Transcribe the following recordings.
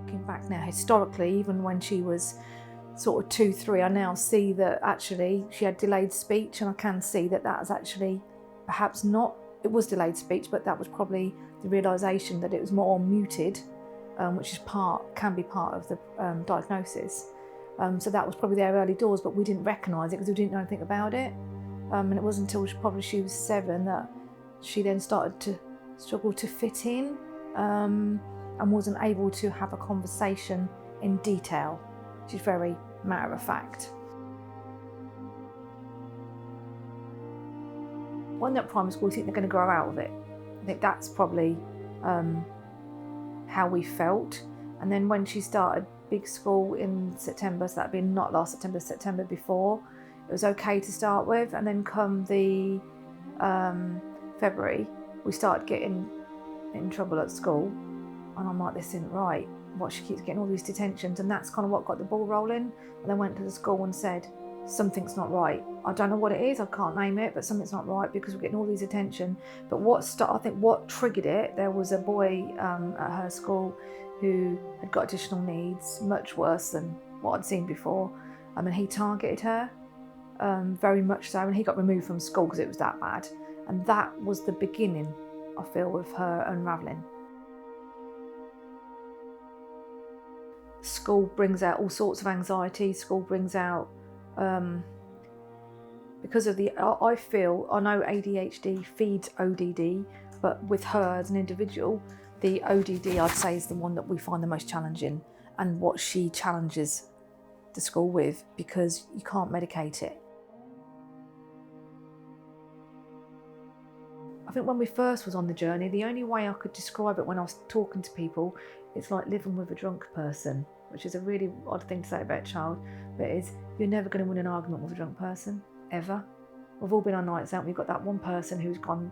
Looking back now, historically, even when she was sort of 2, 3, I now see that actually she had delayed speech, and I can see that that was actually perhaps not, it was delayed speech, but that was probably the realisation that it was more muted, which is can be part of the diagnosis. So that was probably there early doors, but we didn't recognise it because we didn't know anything about it. And it wasn't until she was 7 that she then started to struggle to fit in, and wasn't able to have a conversation in detail, which is very matter of fact. When they're at primary school, you think they're going to grow out of it. I think that's probably how we felt. And then when she started big school in September, so that'd been not last September, September before, it was okay to start with. And then come the February, we started getting in trouble at school. And I'm like, this isn't right. What, she keeps getting all these detentions, and that's kind of what got the ball rolling. And I went to the school and said, something's not right. I don't know what it is, I can't name it, but something's not right because we're getting all these attention. But I think what triggered it, there was a boy at her school who had got additional needs, much worse than what I'd seen before. And he targeted her, very much so, and he got removed from school because it was that bad. And that was the beginning, I feel, of her unravelling. School brings out all sorts of anxiety. School brings out, because of I know ADHD feeds ODD, but with her as an individual, the ODD I'd say is the one that we find the most challenging, and what she challenges the school with, because you can't medicate it. I think when we first was on the journey, the only way I could describe it when I was talking to people, it's like living with a drunk person, which is a really odd thing to say about a child, but you're never going to win an argument with a drunk person, ever. We've all been on nights out, we've got that one person who's gone,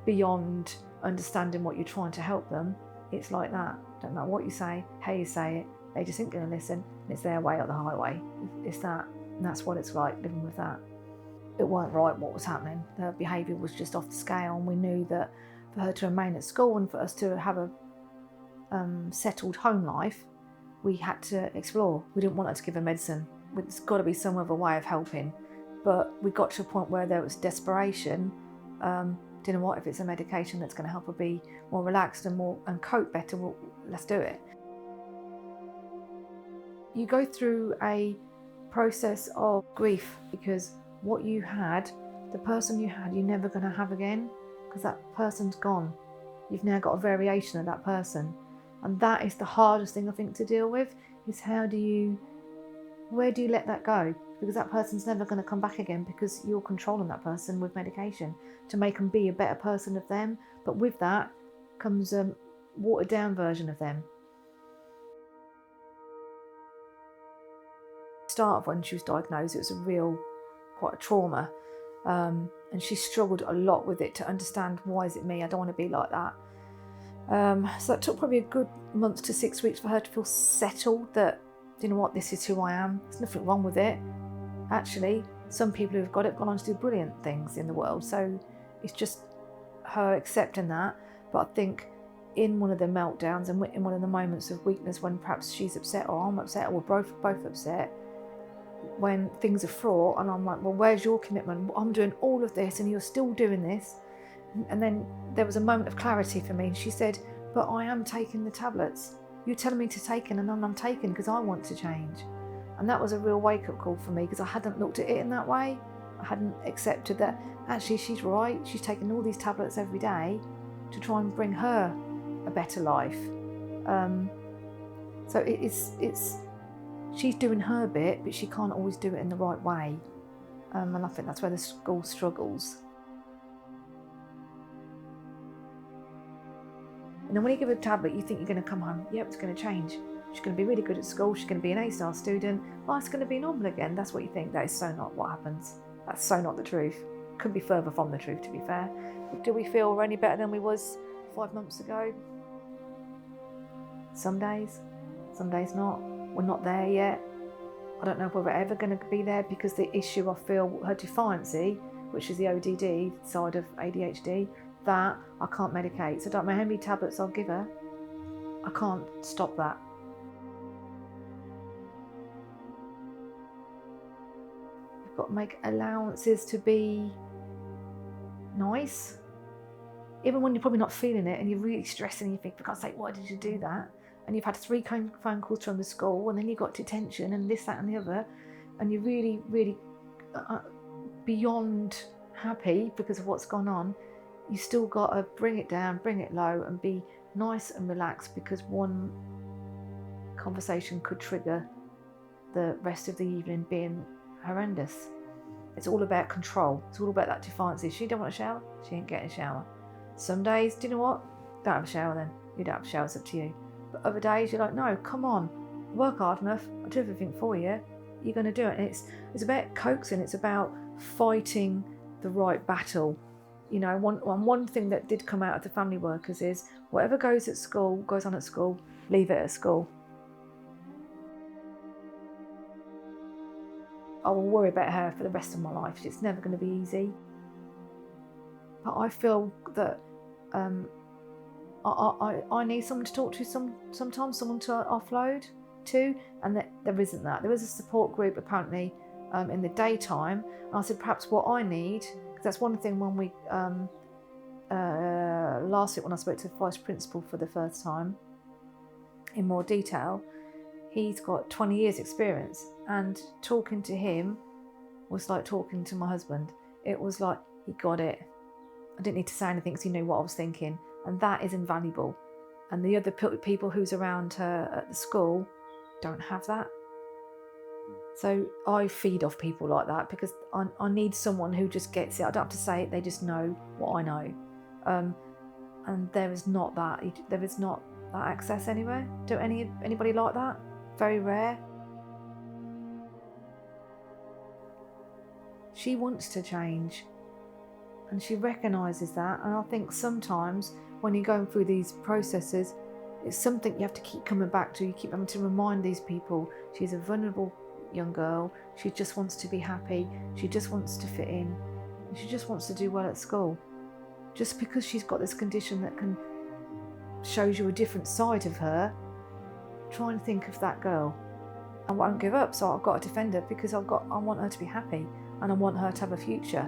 beyond understanding what you're trying to help them. It's like that. Don't matter what you say, how you say it, they just ain't going to listen, and it's their way or the highway. It's that, and that's what it's like living with that. It weren't right what was happening. Her behaviour was just off the scale, and we knew that for her to remain at school and for us to have a settled home life, we had to explore. We didn't want her to give her medicine. There's got to be some other way of helping. But we got to a point where there was desperation. Didn't know what, if it's a medication that's going to help her be more relaxed and cope better, well, let's do it. You go through a process of grief, because what you had, the person you had, you're never going to have again, because that person's gone. You've now got a variation of that person. And that is the hardest thing, I think, to deal with, is where do you let that go? Because that person's never going to come back again, because you're controlling that person with medication to make them be a better person of them. But with that comes a watered down version of them. Start of when she was diagnosed, it was quite a trauma. And she struggled a lot with it, to understand, why is it me? I don't want to be like that. So that took probably a good month to 6 weeks for her to feel settled that, this is who I am. There's nothing wrong with it. Actually, some people who've got it gone on to do brilliant things in the world. So it's just her accepting that. But I think in one of the meltdowns and in one of the moments of weakness, when perhaps she's upset or I'm upset or we're both upset, when things are fraught and I'm like, well, where's your commitment? I'm doing all of this and you're still doing this. And then there was a moment of clarity for me, and she said, but I am taking the tablets. You're telling me to take them, and I'm taking because I want to change. And that was a real wake-up call for me, because I hadn't looked at it in that way. I hadn't accepted that actually she's right. She's taking all these tablets every day to try and bring her a better life. So it's she's doing her bit, but she can't always do it in the right way. And I think that's where the school struggles. And then when you give her a tablet, you think you're going to come home, yep, it's going to change. She's going to be really good at school, she's going to be an A-star student, life's going to be normal again. That's what you think. That is so not what happens. That's so not the truth. Couldn't be further from the truth, to be fair. Do we feel we're any better than we was 5 months ago? Some days not. We're not there yet. I don't know if we're ever going to be there, because the issue, I feel, her defiancy, which is the ODD side of ADHD, that I can't medicate. So I don't know how many tablets I'll give her. I can't stop that. You've got to make allowances to be nice. Even when you're probably not feeling it and you're really stressing and you think, for God's sake, why did you do that? And you've had 3 phone calls from the school and then you got detention and this, that and the other, and you're really, really beyond happy because of what's gone on. You still got to bring it down, bring it low and be nice and relaxed, because one conversation could trigger the rest of the evening being horrendous. It's all about control. It's all about that defiance. If she don't want a shower, she ain't getting a shower. Some days, do you know what? Don't have a shower then. You don't have a shower, it's up to you. But other days you're like, no, come on, I work hard enough, I do everything for you, you're going to do it. And it's about coaxing, it's about fighting the right battle. You know, one thing that did come out of the family workers is whatever goes on at school, leave it at school. I will worry about her for the rest of my life. It's never going to be easy. But I feel that I need someone to talk to sometimes, someone to offload to, and that there isn't that. There is a support group apparently in the daytime. And I said perhaps what I need, because that's one thing when we last week when I spoke to the vice principal for the first time in more detail, he's got 20 years experience, and talking to him was like talking to my husband. It was like he got it. I didn't need to say anything because he knew what I was thinking, and that is invaluable. And the other people who's around her at the school don't have that. So I feed off people like that because I need someone who just gets it. I don't have to say it, they just know what I know. And there is not that. There is not that access anywhere. Do anybody like that? Very rare. She wants to change, and she recognises that. And I think sometimes when you're going through these processes, it's something you have to keep coming back to. You keep having to remind these people she's a vulnerable young girl. She just wants to be happy. She just wants to fit in. And she just wants to do well at school. Just because she's got this condition that shows you a different side of her, try and think of that girl. I won't give up, so I've got to defend her because I want her to be happy and I want her to have a future.